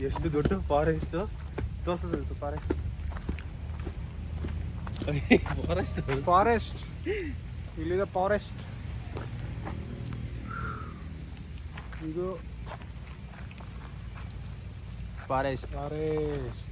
ಎಷ್ಟು ದೊಡ್ಡ ಫಾರೆಸ್ಟ್ ತೋರಿಸಿದ್ರು ಫಾರೆಸ್ಟ್ ಫಾರೆಸ್ಟ್ ಫಾರೆಸ್ಟ್ ಇಲ್ಲಿದೆ ಫಾರೆಸ್ಟ್. ಇದು ಫಾರೆಸ್ಟ್ ಫಾರೆಸ್ಟ್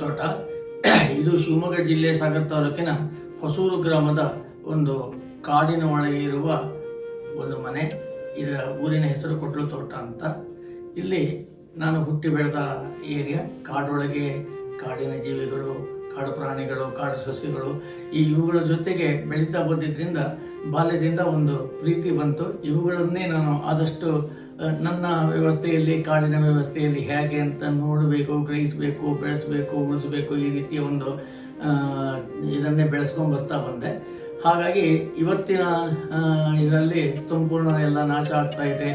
ತೋಟ. ಇದು ಶಿವಮೊಗ್ಗ ಜಿಲ್ಲೆ ಸಾಗರ ತಾಲೂಕಿನ ಹೊಸೂರು ಗ್ರಾಮದ ಒಂದು ಕಾಡಿನ ಒಳಗೆ ಇರುವ ಒಂದು ಮನೆ. ಇದರ ಊರಿನ ಹೆಸರು ಕೊಟ್ಲು ತೋಟ ಅಂತ. ಇಲ್ಲಿ ನಾನು ಹುಟ್ಟಿ ಬೆಳೆದ ಏರಿಯಾ. ಕಾಡೊಳಗೆ ಕಾಡಿನ ಜೀವಿಗಳು, ಕಾಡು ಪ್ರಾಣಿಗಳು, ಕಾಡು ಸಸ್ಯಗಳು ಇವುಗಳ ಜೊತೆಗೆ ಬೆಳೀತಾ ಬಂದಿದ್ದರಿಂದ ಬಾಲ್ಯದಿಂದ ಒಂದು ಪ್ರೀತಿ ಬಂತು. ಇವುಗಳನ್ನೇ ನಾನು ಆದಷ್ಟು ನನ್ನ ವ್ಯವಸ್ಥೆಯಲ್ಲಿ, ಕಾಡಿನ ವ್ಯವಸ್ಥೆಯಲ್ಲಿ ಹೇಗೆ ಅಂತ ನೋಡಬೇಕು, ಗ್ರಹಿಸಬೇಕು, ಬೆಳೆಸಬೇಕು, ಉಳಿಸಬೇಕು, ಈ ರೀತಿಯ ಒಂದು ಇದನ್ನೇ ಬೆಳೆಸ್ಕೊಂಡು ಬರ್ತಾ ಬಂದೆ. ಹಾಗಾಗಿ ಇವತ್ತಿನ ಇದರಲ್ಲಿ ಸಂಪೂರ್ಣ ಎಲ್ಲ ನಾಶ ಆಗ್ತಾ ಇದೆ.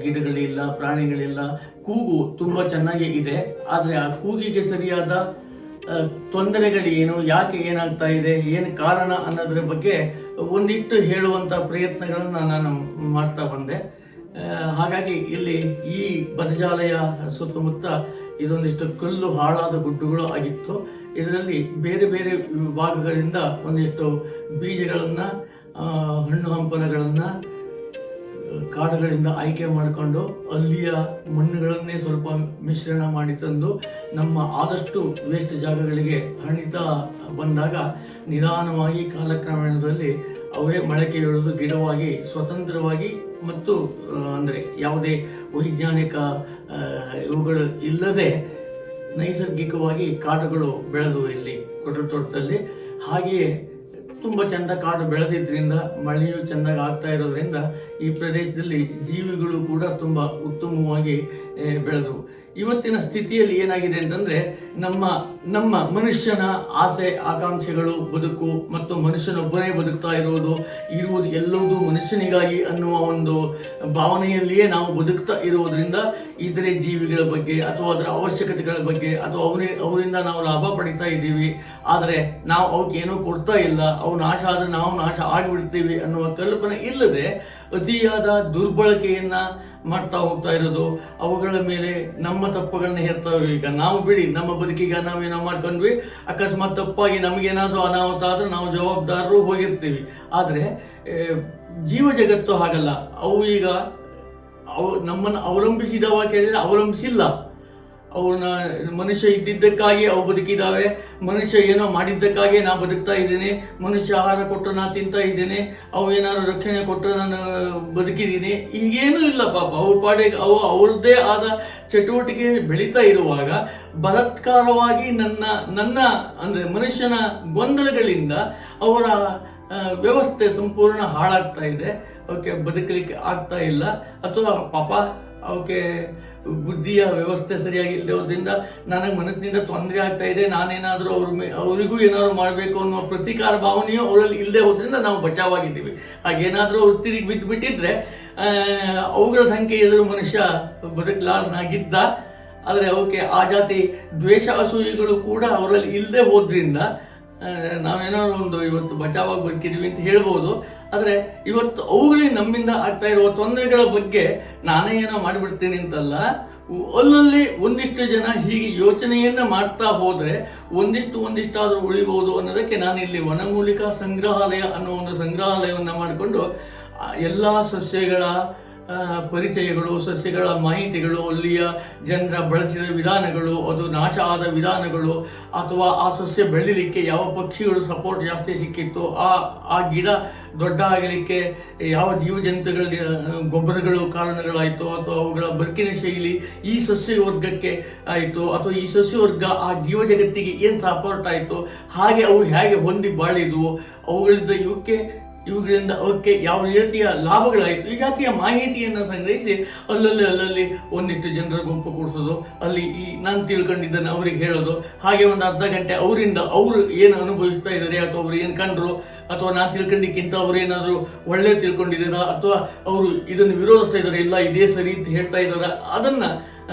ಗಿಡಗಳಿಲ್ಲ, ಪ್ರಾಣಿಗಳಿಲ್ಲ, ಕೂಗು ತುಂಬ ಚೆನ್ನಾಗಿ ಇದೆ. ಆದರೆ ಆ ಕೂಗಿಗೆ ಸರಿಯಾದ ತೊಂದರೆಗಳೇನು, ಯಾಕೆ ಏನಾಗ್ತಾ ಇದೆ, ಏನು ಕಾರಣ ಅನ್ನೋದ್ರ ಬಗ್ಗೆ ಒಂದಿಷ್ಟು ಹೇಳುವಂಥ ಪ್ರಯತ್ನಗಳನ್ನು ನಾನು ಮಾಡ್ತಾ ಬಂದೆ. ಹಾಗಾಗಿ ಇಲ್ಲಿ ಈ ಬನಜಾಲೆಯ ಸುತ್ತಮುತ್ತ ಇದೊಂದಿಷ್ಟು ಕಲ್ಲು ಹಾಳಾದ ಗುಡ್ಡುಗಳು ಆಗಿತ್ತು. ಇದರಲ್ಲಿ ಬೇರೆ ಬೇರೆ ವಿಭಾಗಗಳಿಂದ ಒಂದಿಷ್ಟು ಬೀಜಗಳನ್ನು, ಹಣ್ಣು ಹಂಪಲಗಳನ್ನು ಕಾಡುಗಳಿಂದ ಆಯ್ಕೆ ಮಾಡಿಕೊಂಡು ಅಲ್ಲಿಯ ಮಣ್ಣುಗಳನ್ನೇ ಸ್ವಲ್ಪ ಮಿಶ್ರಣ ಮಾಡಿ ತಂದು ನಮ್ಮ ಆದಷ್ಟು ವೇಸ್ಟ್ ಜಾಗಗಳಿಗೆ ಹಣಿತಾ ಬಂದಾಗ ನಿಧಾನವಾಗಿ ಕಾಲಕ್ರಮೇಣದಲ್ಲಿ ಅವೇ ಮೊಳಕೆ ಎಳೆದು ಗಿಡವಾಗಿ ಸ್ವತಂತ್ರವಾಗಿ ಮತ್ತು ಅಂದರೆ ಯಾವುದೇ ವೈಜ್ಞಾನಿಕ ಇವುಗಳು ಇಲ್ಲದೆ ನೈಸರ್ಗಿಕವಾಗಿ ಕಾಡುಗಳು ಬೆಳೆದು ಇಲ್ಲಿ ಕೊಟ್ಲು ತೋಟದಲ್ಲಿ. ಹಾಗೆಯೇ ತುಂಬ ಚೆಂದ ಕಾಡು ಬೆಳೆದಿದ್ದರಿಂದ, ಮಳೆಯೂ ಚೆಂದಾಗಿ ಆಗ್ತಾ ಇರೋದ್ರಿಂದ ಈ ಪ್ರದೇಶದಲ್ಲಿ ಜೀವಿಗಳು ಕೂಡ ತುಂಬ ಉತ್ತಮವಾಗಿ ಬೆಳೆದವು. ಇವತ್ತಿನ ಸ್ಥಿತಿಯಲ್ಲಿ ಏನಾಗಿದೆ ಅಂತಂದರೆ ನಮ್ಮ ಮನುಷ್ಯನ ಆಸೆ ಆಕಾಂಕ್ಷೆಗಳು, ಬದುಕು ಮತ್ತು ಮನುಷ್ಯನೊಬ್ಬನೇ ಬದುಕ್ತಾ ಇರುವುದು ಎಲ್ಲವೂ ಮನುಷ್ಯನಿಗಾಗಿ ಅನ್ನುವ ಒಂದು ಭಾವನೆಯಲ್ಲಿಯೇ ನಾವು ಬದುಕ್ತಾ ಇರುವುದರಿಂದ ಇತರೆ ಜೀವಿಗಳ ಬಗ್ಗೆ ಅಥವಾ ಅದರ ಅವಶ್ಯಕತೆಗಳ ಬಗ್ಗೆ ಅಥವಾ ಅವರಿಂದ ನಾವು ಲಾಭ ಪಡಿತಾ ಇದ್ದೀವಿ, ಆದರೆ ನಾವು ಅವಕ್ಕೇನೂ ಕೊಡ್ತಾ ಇಲ್ಲ, ಅವು ನಾಶ ಆದರೆ ನಾವು ನಾಶ ಆಗಿಬಿಡ್ತೀವಿ ಅನ್ನುವ ಕಲ್ಪನೆ ಇಲ್ಲದೆ ಅತಿಯಾದ ದುರ್ಬಳಕೆಯನ್ನು ಮಾಡ್ತಾ ಹೋಗ್ತಾ ಇರೋದು. ಅವುಗಳ ಮೇಲೆ ನಮ್ಮ ತಪ್ಪುಗಳನ್ನ ಹೇರ್ತಾವೆ. ಈಗ ನಾವು ಬಿಡಿ, ನಮ್ಮ ಬದುಕಿಗೆ ನಾವೇನೋ ಮಾಡ್ಕೊಂಡ್ವಿ, ಅಕಸ್ಮಾತ್ ತಪ್ಪಾಗಿ ನಮಗೇನಾದರೂ ಅನಾಹುತ ಆದರೆ ನಾವು ಜವಾಬ್ದಾರರು ಹೋಗಿರ್ತೀವಿ. ಆದರೆ ಜೀವ ಜಗತ್ತು ಹಾಗಲ್ಲ. ಅವು ನಮ್ಮನ್ನು ಅವಲಂಬಿಸಿದವ ಕೇಳಿದರೆ ಅವಲಂಬಿಸಿಲ್ಲ. ಅವನ್ನ ಮನುಷ್ಯ ಇದ್ದಿದ್ದಕ್ಕಾಗಿ ಅವು ಬದುಕಿದ್ದಾವೆ. ಮನುಷ್ಯ ಏನೋ ಮಾಡಿದ್ದಕ್ಕಾಗಿ ನಾ ಬದುಕ್ತಾ ಇದ್ದೀನಿ. ಮನುಷ್ಯ ಆಹಾರ ಕೊಟ್ಟು ನಾ ತಿಂತಾ ಇದ್ದೇನೆ. ಅವು ಏನಾದ್ರು ರಕ್ಷಣೆ ಕೊಟ್ಟರೆ ನಾನು ಬದುಕಿದ್ದೀನಿ. ಈಗೇನೂ ಇಲ್ಲ ಪಾಪ. ಅವ್ರ ಪಾಡಿಗೆ ಅವ್ರದ್ದೇ ಆದ ಚಟುವಟಿಕೆ ಬೆಳೀತಾ ಇರುವಾಗ ಬಲಾತ್ಕಾರವಾಗಿ ನನ್ನ ಅಂದರೆ ಮನುಷ್ಯನ ಗೊಂದಲಗಳಿಂದ ಅವರ ವ್ಯವಸ್ಥೆ ಸಂಪೂರ್ಣ ಹಾಳಾಗ್ತಾ ಇದೆ. ಅವಕ್ಕೆ ಬದುಕಲಿಕ್ಕೆ ಆಗ್ತಾ ಇಲ್ಲ. ಅಥವಾ ಪಾಪ ಅವಕ್ಕೆ ಬುದ್ಧಿಯ ವ್ಯವಸ್ಥೆ ಸರಿಯಾಗಿ ಇಲ್ಲದೋದ್ರಿಂದ ನನಗೆ ಮನಸ್ಸಿನಿಂದ ತೊಂದರೆ ಆಗ್ತಾ ಇದೆ, ನಾನೇನಾದರೂ ಅವರಿಗೂ ಏನಾದರೂ ಮಾಡಬೇಕು ಅನ್ನೋ ಪ್ರತೀಕಾರ ಭಾವನೆಯು ಅವರಲ್ಲಿ ಇಲ್ಲದೆ ಹೋದ್ರಿಂದ ನಾವು ಬಚಾವಾಗಿದ್ದೀವಿ. ಹಾಗೇನಾದರೂ ಅವ್ರು ತಿರುಗಿ ಬಿಟ್ಟಿದ್ರೆ ಅವುಗಳ ಸಂಖ್ಯೆ ಎದುರು ಮನುಷ್ಯ ಬದುಕಲಾರನಾಗಿದ್ದ. ಆದರೆ ಅವಕ್ಕೆ ಆ ಜಾತಿ ದ್ವೇಷ ಅಸೂಯೆಗಳು ಕೂಡ ಅವರಲ್ಲಿ ಇಲ್ಲದೆ ಹೋದ್ರಿಂದ ನಾವೇನೋ ಒಂದು ಇವತ್ತು ಬಚಾವಾಗಿ ಬದುಕಿದ್ವಿ ಅಂತ ಹೇಳ್ಬೋದು. ಆದರೆ ಇವತ್ತು ಅವುಗಳಿಗೆ ನಮ್ಮಿಂದ ಆಗ್ತಾ ಇರುವ ತೊಂದರೆಗಳ ಬಗ್ಗೆ ನಾನೇ ಏನೋ ಮಾಡಿಬಿಡ್ತೀನಿ ಅಂತಲ್ಲ, ಅಲ್ಲಲ್ಲಿ ಒಂದಿಷ್ಟು ಜನ ಹೀಗೆ ಯೋಚನೆಯನ್ನು ಮಾಡ್ತಾ ಹೋದರೆ ಒಂದಿಷ್ಟಾದರೂ ಉಳಿಬಹುದು ಅನ್ನೋದಕ್ಕೆ ನಾನಿಲ್ಲಿ ವನಮೂಲಿಕಾ ಸಂಗ್ರಹಾಲಯ ಅನ್ನೋ ಒಂದು ಸಂಗ್ರಹಾಲಯವನ್ನು ಮಾಡಿಕೊಂಡು ಎಲ್ಲ ಸಸ್ಯಗಳ ಪರಿಚಯಗಳು, ಸಸ್ಯಗಳ ಮಾಹಿತಿಗಳು, ಅಲ್ಲಿಯ ಜನರ ಬಳಸಿದ ವಿಧಾನಗಳು, ಅದು ನಾಶ ಆದ ವಿಧಾನಗಳು, ಅಥವಾ ಆ ಸಸ್ಯ ಬೆಳೀಲಿಕ್ಕೆ ಯಾವ ಪಕ್ಷಿಗಳು ಸಪೋರ್ಟ್ ಜಾಸ್ತಿ ಸಿಕ್ಕಿತ್ತು, ಆ ಗಿಡ ದೊಡ್ಡ ಆಗಲಿಕ್ಕೆ ಯಾವ ಜೀವಜಂತುಗಳ ಗೊಬ್ಬರಗಳು ಕಾರಣಗಳಾಯಿತು, ಅಥವಾ ಅವುಗಳ ಬದುಕಿನ ಶೈಲಿ ಈ ಸಸ್ಯ ವರ್ಗಕ್ಕೆ ಆಯಿತು, ಅಥವಾ ಈ ಸಸ್ಯ ವರ್ಗ ಆ ಜೀವ ಜಗತ್ತಿಗೆ ಏನು ಸಪೋರ್ಟ್ ಆಯಿತು, ಹಾಗೆ ಅವು ಹೇಗೆ ಹೊಂದಿ ಬಾಳಿದ್ವು, ಅವುಗಳಿಂದ ಇವುಗಳಿಂದ ಅವಕ್ಕೆ ಯಾವ ರೀತಿಯ ಲಾಭಗಳಾಯಿತು, ಈ ಜಾತಿಯ ಮಾಹಿತಿಯನ್ನು ಸಂಗ್ರಹಿಸಿ ಅಲ್ಲಲ್ಲಿ ಒಂದಿಷ್ಟು ಜನರ ಗುಂಪು ಕೂಡಿಸೋದು, ಅಲ್ಲಿ ನಾನು ತಿಳ್ಕೊಂಡಿದ್ದನ್ನು ಅವ್ರಿಗೆ ಹೇಳೋದು, ಹಾಗೆ ಒಂದು ಅರ್ಧ ಗಂಟೆ ಅವರಿಂದ ಅವರು ಏನು ಅನುಭವಿಸ್ತಾ ಇದ್ದಾರೆ, ಅಥವಾ ಅವ್ರು ಏನು ಕಂಡ್ರು, ಅಥವಾ ನಾನು ತಿಳ್ಕೊಂಡಿಕ್ಕಿಂತ ಅವ್ರು ಏನಾದರೂ ಒಳ್ಳೆ ತಿಳ್ಕೊಂಡಿದ್ದಾರಾ, ಅಥವಾ ಅವರು ಇದನ್ನು ವಿರೋಧಿಸ್ತಾ ಇದ್ದಾರೆ, ಇಲ್ಲ ಇದೇ ಸರಿ ಅಂತ ಹೇಳ್ತಾ ಇದ್ದಾರಾ, ಅದನ್ನು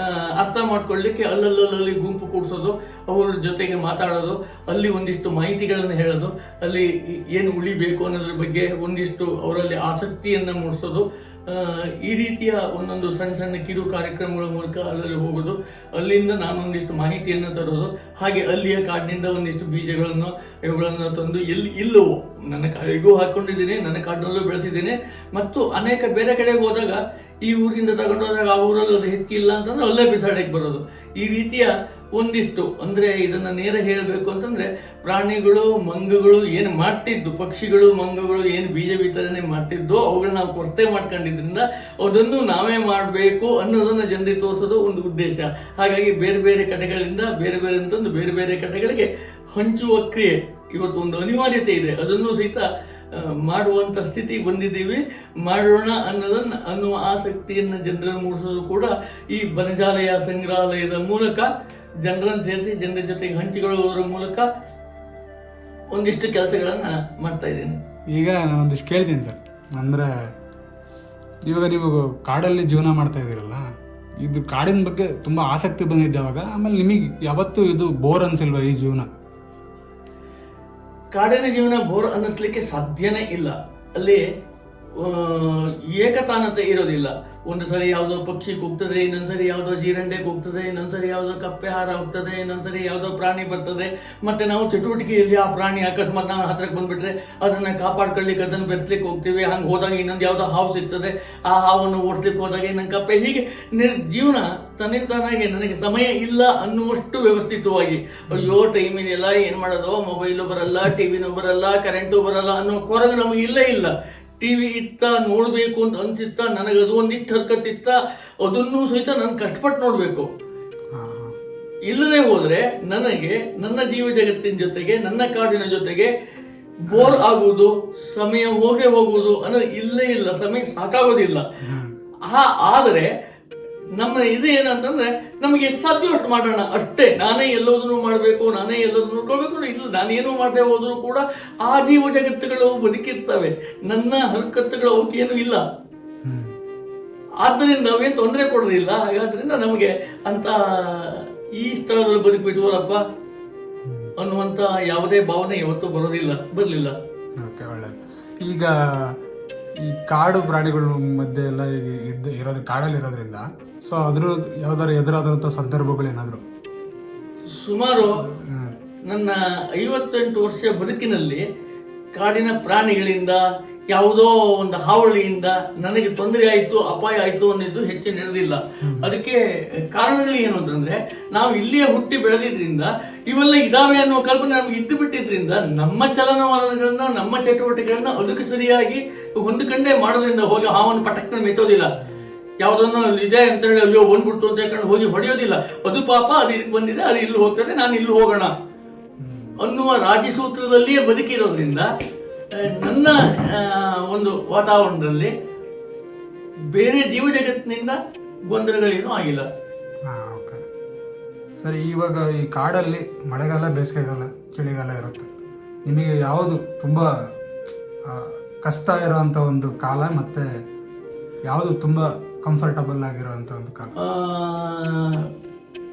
ಅರ್ಥ ಮಾಡ್ಕೊಳ್ಳಿಕ್ಕೆ ಅಲ್ಲಲ್ಲಿ ಗುಂಪು ಕೂಡಿಸೋದು, ಅವ್ರ ಜೊತೆಗೆ ಮಾತಾಡೋದು, ಅಲ್ಲಿ ಒಂದಿಷ್ಟು ಮಾಹಿತಿಗಳನ್ನು ಹೇಳೋದು, ಅಲ್ಲಿ ಏನು ಉಳಿಬೇಕು ಅನ್ನೋದ್ರ ಬಗ್ಗೆ ಒಂದಿಷ್ಟು ಅವರಲ್ಲಿ ಆಸಕ್ತಿಯನ್ನು ಮೂಡಿಸೋದು, ಈ ರೀತಿಯ ಒಂದೊಂದು ಸಣ್ಣ ಕಿರು ಕಾರ್ಯಕ್ರಮಗಳ ಮೂಲಕ ಅಲ್ಲಲ್ಲಿ ಹೋಗೋದು, ಅಲ್ಲಿಂದ ನಾನೊಂದಿಷ್ಟು ಮಾಹಿತಿಯನ್ನು ತರೋದು, ಹಾಗೆ ಅಲ್ಲಿಯ ಕಾಡಿನಿಂದ ಒಂದಿಷ್ಟು ಬೀಜಗಳನ್ನು ಇವುಗಳನ್ನು ತಂದು ಇಲ್ಲವೋ ನನ್ನ ಕಾಡಿಗೂ ಹಾಕ್ಕೊಂಡಿದ್ದೀನಿ, ನನ್ನ ಕಾಡಿನಲ್ಲೂ ಬೆಳೆಸಿದ್ದೀನಿ, ಮತ್ತು ಅನೇಕ ಬೇರೆ ಕಡೆಗೆ ಹೋದಾಗ ಈ ಊರಿಂದ ತಗೊಂಡೋದಾಗ ಆ ಊರಲ್ಲಿ ಅದು ಹೆಚ್ಚಿಲ್ಲ ಅಂತಂದ್ರೆ ಅಲ್ಲೇ ಬಿಸಾಡಕ್ಕೆ ಬರೋದು. ಈ ರೀತಿಯ ಒಂದಿಷ್ಟು, ಅಂದರೆ ಇದನ್ನು ನೇರ ಹೇಳಬೇಕು ಅಂತಂದರೆ ಪ್ರಾಣಿಗಳು, ಮಂಗಗಳು ಏನು ಮಾಡ್ತಿದ್ದು, ಪಕ್ಷಿಗಳು ಮಂಗಗಳು ಏನು ಬೀಜ ವಿತರಣೆ ಮಾಡ್ತಿದ್ದೋ ಅವುಗಳನ್ನ ನಾವು ಕೊರತೆ ಮಾಡ್ಕೊಂಡಿದ್ರಿಂದ ಅದನ್ನು ನಾವೇ ಮಾಡಬೇಕು ಅನ್ನೋದನ್ನು ಜನರಿಗೆ ತೋರಿಸೋದು ಒಂದು ಉದ್ದೇಶ. ಹಾಗಾಗಿ ಬೇರೆ ಬೇರೆ ಕಡೆಗಳಿಂದ ಬೇರೆ ಬೇರೆ ಕಡೆಗಳಿಗೆ ಹಂಚುವ ಕ್ರಿಯೆ ಇವತ್ತು ಒಂದು ಅನಿವಾರ್ಯತೆ ಇದೆ, ಅದನ್ನು ಸಹಿತ ಮಾಡುವಂಥ ಸ್ಥಿತಿ ಬಂದಿದ್ದೀವಿ, ಮಾಡೋಣ ಅನ್ನುವ ಆಸಕ್ತಿಯನ್ನು ಜನರಲ್ಲಿ ಮೂಡಿಸೋದು ಕೂಡ ಈ ಬನಜಾಲಯ ಸಂಗ್ರಹಾಲಯದ ಮೂಲಕ ಜನರನ್ನು ಸೇರಿಸಿ ಜನರ ಜೊತೆಗೆ ಹಂಚಿಕೊಳ್ಳುವುದರ ಮೂಲಕ ಒಂದಿಷ್ಟು ಕೆಲಸಗಳನ್ನು ಮಾಡ್ತಾ ಇದ್ದೀನಿ. ಈಗ ನಾನೊಂದಿಷ್ಟು ಕೇಳ್ತೀನಿ ಸರ್, ಅಂದರೆ ಇವಾಗ ನೀವು ಕಾಡಲ್ಲಿ ಜೀವನ ಮಾಡ್ತಾ ಇದ್ದೀರಲ್ಲ, ಇದು ಕಾಡಿನ ಬಗ್ಗೆ ತುಂಬ ಆಸಕ್ತಿ ಬಂದಿದ್ದಾವಾಗ, ಆಮೇಲೆ ನಿಮಗೆ ಯಾವತ್ತೂ ಇದು ಬೋರ್ ಅನ್ಸಿಲ್ವಾ ಈ ಜೀವನ? ಕಾಡಿನ ಜೀವನ ಬೋರ್ ಅನ್ನಿಸ್ಲಿಕ್ಕೆ ಸಾಧ್ಯನೇ ಇಲ್ಲ. ಅಲ್ಲಿ ಏಕತಾನತೆ ಇರೋದಿಲ್ಲ. ಒಂದು ಸರಿ ಯಾವುದೋ ಪಕ್ಷಿ ಕೂಗ್ತದೆ, ಇನ್ನೊಂದ್ಸರಿ ಯಾವುದೋ ಜೀರಂಡೆ ಕೂಗ್ತದೆ, ಇನ್ನೊಂದ್ಸರಿ ಯಾವುದೋ ಕಪ್ಪೆ ಹಾರ ಹೋಗ್ತದೆ, ಇನ್ನೊಂದ್ಸರಿ ಯಾವುದೋ ಪ್ರಾಣಿ ಬರ್ತದೆ. ಮತ್ತೆ ನಾವು ಚಟುವಟಿಕೆಯಲ್ಲಿ ಆ ಪ್ರಾಣಿ ಅಕಸ್ಮಾತ್ ನಾವು ಹತ್ರಕ್ಕೆ ಬಂದ್ಬಿಟ್ರೆ ಅದನ್ನು ಕಾಪಾಡ್ಕೊಳ್ಳಿಕ್ಕೆ, ಅದನ್ನು ಬೆರೆಸ್ಲಿಕ್ಕೆ ಹೋಗ್ತೀವಿ. ಹಂಗೆ ಹೋದಾಗ ಇನ್ನೊಂದು ಯಾವುದೋ ಹಾವು ಸಿಗ್ತದೆ, ಆ ಹಾವನ್ನು ಓಡಿಸ್ಲಿಕ್ಕೆ ಹೋದಾಗ ಇನ್ನೊಂದು ಕಪ್ಪೆ. ಹೀಗೆ ಜೀವನ ತನ್ನಿಂತಾನಾಗೆ ನನಗೆ ಸಮಯ ಇಲ್ಲ ಅನ್ನುವಷ್ಟು ವ್ಯವಸ್ಥಿತವಾಗಿ, ಅಯ್ಯೋ ಟೈಮ್ ಇದೆಯಲ್ಲ, ಏನು ಮಾಡೋದು, ಮೊಬೈಲು ಬರಲ್ಲ, ಟಿವಿನೂ ಬರಲ್ಲ, ಕರೆಂಟು ಬರಲ್ಲ ಅನ್ನೋ ಕೊರಗು ನಮಗೆ ಇಲ್ಲೇ ಇಲ್ಲ. ಟಿವಿ ಇತ್ತ, ನೋಡಬೇಕು ಅಂತ ಅನ್ಸಿತ್ತ, ನನಗದು ಒಂದಿಷ್ಟು ಹರ್ಕತ್ತಿತ್ತ, ಅದನ್ನೂ ಸಹಿತ ನಾನು ಕಷ್ಟಪಟ್ಟು ನೋಡಬೇಕು. ಇಲ್ಲದೆ ಹೋದ್ರೆ ನನಗೆ ನನ್ನ ಜೀವ ಜಗತ್ತಿನ ಜೊತೆಗೆ, ನನ್ನ ಕಾಡಿನ ಜೊತೆಗೆ ಬೋರ್ ಆಗುವುದು, ಸಮಯ ಹೋಗುವುದು ಅನ್ನೋದು ಇಲ್ಲೇ ಇಲ್ಲ. ಸಮಯ ಸಾಕಾಗೋದಿಲ್ಲ. ಆದರೆ ನಮ್ಮ ಇದು ಏನಂತಂದ್ರೆ, ನಮಗೆ ಎಷ್ಟು ಸಾಧ್ಯ ಅಷ್ಟು ಮಾಡೋಣ ಅಷ್ಟೇ. ನಾನೇ ಎಲ್ಲೋದನ್ನು ಮಾಡಬೇಕು, ನಾನೇ ಎಲ್ಲೋದನ್ನು ನೋಡ್ಕೊಳ್ಬೇಕು ಇಲ್ಲ, ನಾನೇನು ಮಾಡದೆ ಹೋದ್ರು ಕೂಡ ಆ ಜೀವ ಜಗತ್ತುಗಳು ಬದುಕಿರ್ತವೆ. ನನ್ನ ಹರಕತ್ತುಗಳು ಅವಕ್ಕೇನು ಇಲ್ಲ. ಆದ್ದರಿಂದ ನಾವೇನು ತೊಂದರೆ ಕೊಡೋದಿಲ್ಲ. ಹಾಗಾದ್ರಿಂದ ನಮಗೆ ಅಂತ ಈ ಸ್ಥಳದಲ್ಲಿ ಬದುಕಿಬಿಡುವಲ್ಲಪ್ಪ ಅನ್ನುವಂಥ ಯಾವುದೇ ಭಾವನೆ ಯಾವತ್ತೂ ಬರಲಿಲ್ಲ. ಓಕೆ, ಒಳ್ಳೆಯದು. ಈಗ ಈ ಕಾಡು ಪ್ರಾಣಿಗಳ ಮಧ್ಯೆ ಎಲ್ಲ ಕಾಡಲ್ಲಿ ಇರೋದ್ರಿಂದ, ಸೊ ಅದ್ರ ಯಾವ್ದಾರು ಎದುರಾದಂಥ ಸಂದರ್ಭಗಳೇನಾದ್ರು? ಸುಮಾರು ನನ್ನ 58 ವರ್ಷ ಬದುಕಿನಲ್ಲಿ ಕಾಡಿನ ಪ್ರಾಣಿಗಳಿಂದ, ಯಾವುದೋ ಒಂದು ಹಾವಳಿಯಿಂದ ನನಗೆ ತೊಂದರೆ ಆಯಿತು, ಅಪಾಯ ಆಯಿತು ಅನ್ನೋದು ಹೆಚ್ಚು ನಡೆದಿಲ್ಲ. ಅದಕ್ಕೆ ಕಾರಣಗಳು ಏನು ಅಂತಂದ್ರೆ, ನಾವು ಇಲ್ಲಿಯೇ ಹುಟ್ಟಿ ಬೆಳೆದಿದ್ರಿಂದ, ಇವೆಲ್ಲ ಇದಾವೆ ಅನ್ನೋ ಕಲ್ಪನೆ ನಮ್ಗೆ ಇದ್ದು ಬಿಟ್ಟಿದ್ರಿಂದ, ನಮ್ಮ ಚಲನವಲನಗಳನ್ನ, ನಮ್ಮ ಚಟುವಟಿಕೆಗಳನ್ನ ಅದಕ್ಕೆ ಸರಿಯಾಗಿ ಹೊಂದ್ಕೊಂಡೇ ಮಾಡೋದ್ರಿಂದ ಹೋಗಿ ಹಾವನ್ನು ಪಟಕ್ನ ಮೆಟ್ಟೋದಿಲ್ಲ. ಯಾವುದನ್ನು ಇದೆ ಅಂತ ಹೇಳಿ ಅಯ್ಯೋ ಬಂದ್ಬಿಡ್ತು ಅಂತ ಹೇಳ್ಕೊಂಡು ಹೋಗಿ ಹೊಡೆಯೋದಿಲ್ಲ. ಅದು ಪಾಪ, ಅದು ಇದಕ್ಕೆ ಬಂದಿದೆ, ಅದು ಇಲ್ಲಿ ಹೋಗ್ತದೆ, ನಾನು ಇಲ್ಲಿ ಹೋಗೋಣ ಅನ್ನುವ ರಾಜಸೂತ್ರದಲ್ಲಿಯೇ ಬದುಕಿರೋದ್ರಿಂದ ನನ್ನ ಒಂದು ವಾತಾವರಣದಲ್ಲಿ ಬೇರೆ ಜೀವ ಜಗತ್ತಿನಿಂದ ಗೊಂದಲಗಳೇನೂ ಆಗಿಲ್ಲ. ಓಕೆ ಸರಿ. ಇವಾಗ ಈ ಕಾಡಲ್ಲಿ ಮಳೆಗಾಲ, ಬೇಸಿಗೆಗಾಲ, ಚಳಿಗಾಲ ಇರುತ್ತೆ. ನಿಮಗೆ ಯಾವುದು ತುಂಬ ಕಷ್ಟ ಇರೋವಂಥ ಒಂದು ಕಾಲ, ಮತ್ತು ಯಾವುದು ತುಂಬ ಕಂಫರ್ಟಬಲ್ ಆಗಿರೋವಂಥ ಒಂದು ಕಾಲ?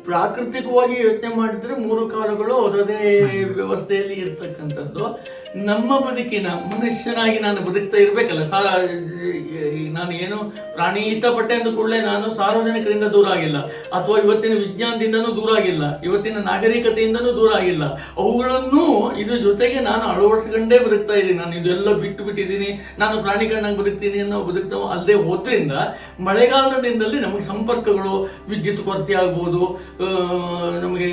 ಪ್ರಾಕೃತಿಕವಾಗಿ ಯೋಚನೆ ಮಾಡಿದ್ರೆ 3 ಕಾಲಗಳು ಅದರದೇ ವ್ಯವಸ್ಥೆಯಲ್ಲಿ ಇರ್ತಕ್ಕಂಥದ್ದು. ನಮ್ಮ ಬದುಕಿನ ಮನುಷ್ಯನಾಗಿ ನಾನು ಬದುಕ್ತಾ ಇರಬೇಕಲ್ಲ. ನಾನು ಏನು ಪ್ರಾಣಿ ಇಷ್ಟಪಟ್ಟೆ ಅಂದ ಕೂಡಲೇ ನಾನು ಸಾರ್ವಜನಿಕರಿಂದ ದೂರ ಆಗಿಲ್ಲ, ಅಥವಾ ಇವತ್ತಿನ ವಿಜ್ಞಾನದಿಂದನೂ ದೂರ ಆಗಿಲ್ಲ, ಇವತ್ತಿನ ನಾಗರಿಕತೆಯಿಂದನೂ ದೂರ ಆಗಿಲ್ಲ. ಅವುಗಳನ್ನು ಇದ್ರ ಜೊತೆಗೆ ನಾನು ಅಳವಡಿಸ್ಕೊಂಡೇ ಬದುಕ್ತಾ ಇದ್ದೀನಿ. ನಾನು ಇದೆಲ್ಲ ಬಿಟ್ಟು ಬಿಟ್ಟಿದ್ದೀನಿ, ನಾನು ಪ್ರಾಣಿ ಕಣ್ಣಾಗಿ ಬದುಕ್ತೀನಿ ಅನ್ನೋ ಬದುಕ್ತಾವ ಅಲ್ಲದೆ ಹೋದ್ರಿಂದ ಮಳೆಗಾಲದ ದಿನದಲ್ಲಿ ನಮಗೆ ಸಂಪರ್ಕಗಳು, ವಿದ್ಯುತ್ ಕೊರತೆ ಆಗ್ಬೋದು, ನಮಗೆ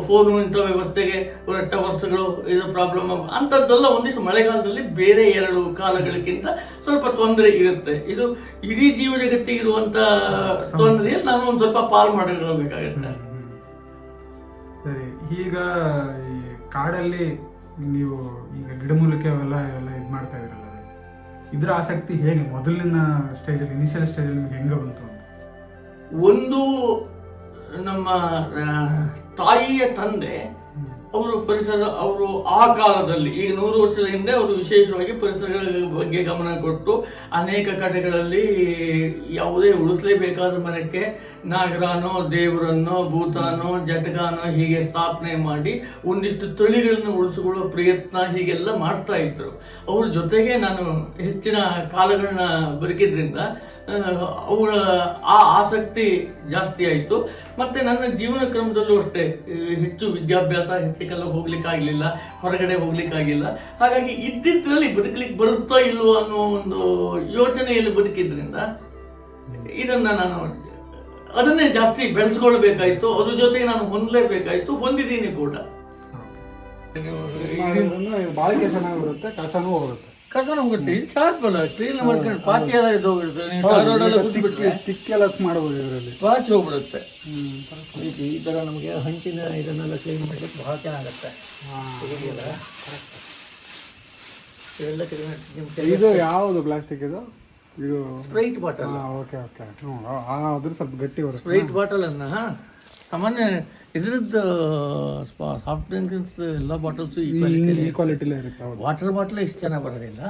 ಫೋನು ಇಂಥ ವ್ಯವಸ್ಥೆಗೆ ಟವರ್ಸ್ಗಳು ಇದು ಪ್ರಾಬ್ಲಮ್ ಅಂಥದ್ದೆಲ್ಲ ಒಂದಿಷ್ಟು ಮಳೆಗಾಲದಲ್ಲಿ ಬೇರೆ 2 ಕಾಲಗಳಿಗಿಂತ ಸ್ವಲ್ಪ ತೊಂದರೆ ಇರುತ್ತೆ. ಇದು ಇಡೀ ಜೀವ ಜಗತ್ತಿಗೆ ಇರುವಂತ ತೊಂದರೆಯಲ್ಲಿ ನಾನು ಒಂದು ಸ್ವಲ್ಪ ಪಾಲ್ ಮಾಡಿರಬೇಕಾಗುತ್ತೆ. ಸರಿ, ಈಗ ಈ ಕಾಡಲ್ಲಿ ನೀವು ಈಗ ಗಿಡಮೂಲಿಕೆ ಅವೆಲ್ಲ ಇದು ಮಾಡ್ತಾ ಇದ್ರಲ್ಲ, ಇದ್ರ ಆಸಕ್ತಿ ಹೇಗೆ ಮೊದಲಿನ ಸ್ಟೇಜಲ್ಲಿ, ಇನಿಷಿಯಲ್ ಸ್ಟೇಜಲ್ಲಿ ನಿಮ್ಗೆ ಹೆಂಗೆ ಬಂತು ಅಂತ? ಒಂದು ನಮ್ಮ ತಾಯಿಯ ತಂದೆ ಅವರು ಆ ಕಾಲದಲ್ಲಿ, ಈಗ 100 ವರ್ಷದ ಹಿಂದೆ ಅವರು ವಿಶೇಷವಾಗಿ ಪರಿಸರದ ಬಗ್ಗೆ ಗಮನ ಕೊಟ್ಟು ಅನೇಕ ಕಡೆಗಳಲ್ಲಿ ಯಾವುದೇ ಉಳಿಸಲೇಬೇಕಾದ ಮರಕ್ಕೆ ನಾಗರಾನೋ, ದೇವರನ್ನೋ, ಭೂತಾನೋ, ಜಟಗಾನೋ ಹೀಗೆ ಸ್ಥಾಪನೆ ಮಾಡಿ ಒಂದಿಷ್ಟು ತಳಿಗಳನ್ನು ಉಳಿಸಿಕೊಳ್ಳುವ ಪ್ರಯತ್ನ ಹೀಗೆಲ್ಲ ಮಾಡ್ತಾ ಇದ್ರು. ಅವ್ರ ಜೊತೆಗೆ ನಾನು ಹೆಚ್ಚಿನ ಕಾಲಗಳನ್ನ ಬದುಕಿದ್ರಿಂದ ಅವಳ ಆ ಆಸಕ್ತಿ ಜಾಸ್ತಿ ಆಯಿತು. ಮತ್ತು ನನ್ನ ಜೀವನ ಕ್ರಮದಲ್ಲೂ ಅಷ್ಟೇ ಹೆಚ್ಚು ವಿದ್ಯಾಭ್ಯಾಸ ಹೆಚ್ಚಿಗೆಲ್ಲ ಹೋಗ್ಲಿಕ್ಕಾಗಲಿಲ್ಲ, ಹೊರಗಡೆ ಹೋಗ್ಲಿಕ್ಕಾಗಿಲ್ಲ. ಹಾಗಾಗಿ ಇದ್ದಿದ್ರಲ್ಲಿ ಬದುಕಲಿಕ್ಕೆ ಬರುತ್ತೋ ಇಲ್ವೋ ಅನ್ನೋ ಒಂದು ಯೋಚನೆಯಲ್ಲಿ ಬದುಕಿದ್ರಿಂದ ಇದನ್ನ ನಾನು ಅದನ್ನೇ ಜಾಸ್ತಿ ಬೆಳೆಸ್ಕೊಳ್ಬೇಕಾಯ್ತು. ಅದ್ರ ಜೊತೆಗೆ ನಾನು ಹೊಂದಲೇಬೇಕಾಯ್ತು, ಹೊಂದಿದ್ದೀನಿ ಕೂಡ. ಬಾಳಿಕೆ ಚೆನ್ನಾಗಿ ಬರುತ್ತೆ, ಕಸನೂ ಹೋಗುತ್ತೆ. ಕಸನ ಹೋಗುತ್ತೆ, ಇದು ಶಾರ್ಪ್ ಅಲ್ಲ, ಕ್ಲೀನ್ ಮಾಡ್ಕೊಂಡು ಪಾಚಿ ಎಲ್ಲ ಇದು ಹೋಗಿರುತ್ತೆ, ತಿಕ್ಕೆಲ್ಲ ಮಾಡ್ಬೋದು ಇದರಲ್ಲಿ, ಪಾಚಿ ಹೋಗ್ಬಿಡುತ್ತೆ. ಈ ಥರ ನಮಗೆ ಹಂಚಿನ ಇದನ್ನೆಲ್ಲ ಕ್ಲೀನ್ ಮಾಡಲಿಕ್ಕೆ ಭಾಳ ಚೆನ್ನಾಗತ್ತೆ. ಇದು ಯಾವುದು ಪ್ಲಾಸ್ಟಿಕ್ ಇದು? ಇದು ಸ್ಪ್ರೈಟ್ ಬಾಟಲ್. ಓಕೆ ಓಕೆ, ಅದ್ರ ಸ್ವಲ್ಪ ಗಟ್ಟಿ ಬರುತ್ತೆ. ಸ್ಪ್ರೈಟ್ ಬಾಟಲನ್ನು ಸಾಮಾನ್ಯ ಇದರದ್ದು ಸಾಫ್ಟ್ ಡ್ರಿಂಕ್ಸ್ ಎಲ್ಲ ಬಾಟಲ್ಸು ಈ ಕ್ವಾಲಿಟಿಲೇ ಇರುತ್ತೆ. ವಾಟರ್ ಬಾಟಲ್ ಇಷ್ಟು ಚೆನ್ನಾಗಿ ಬರೋದಿಲ್ಲ.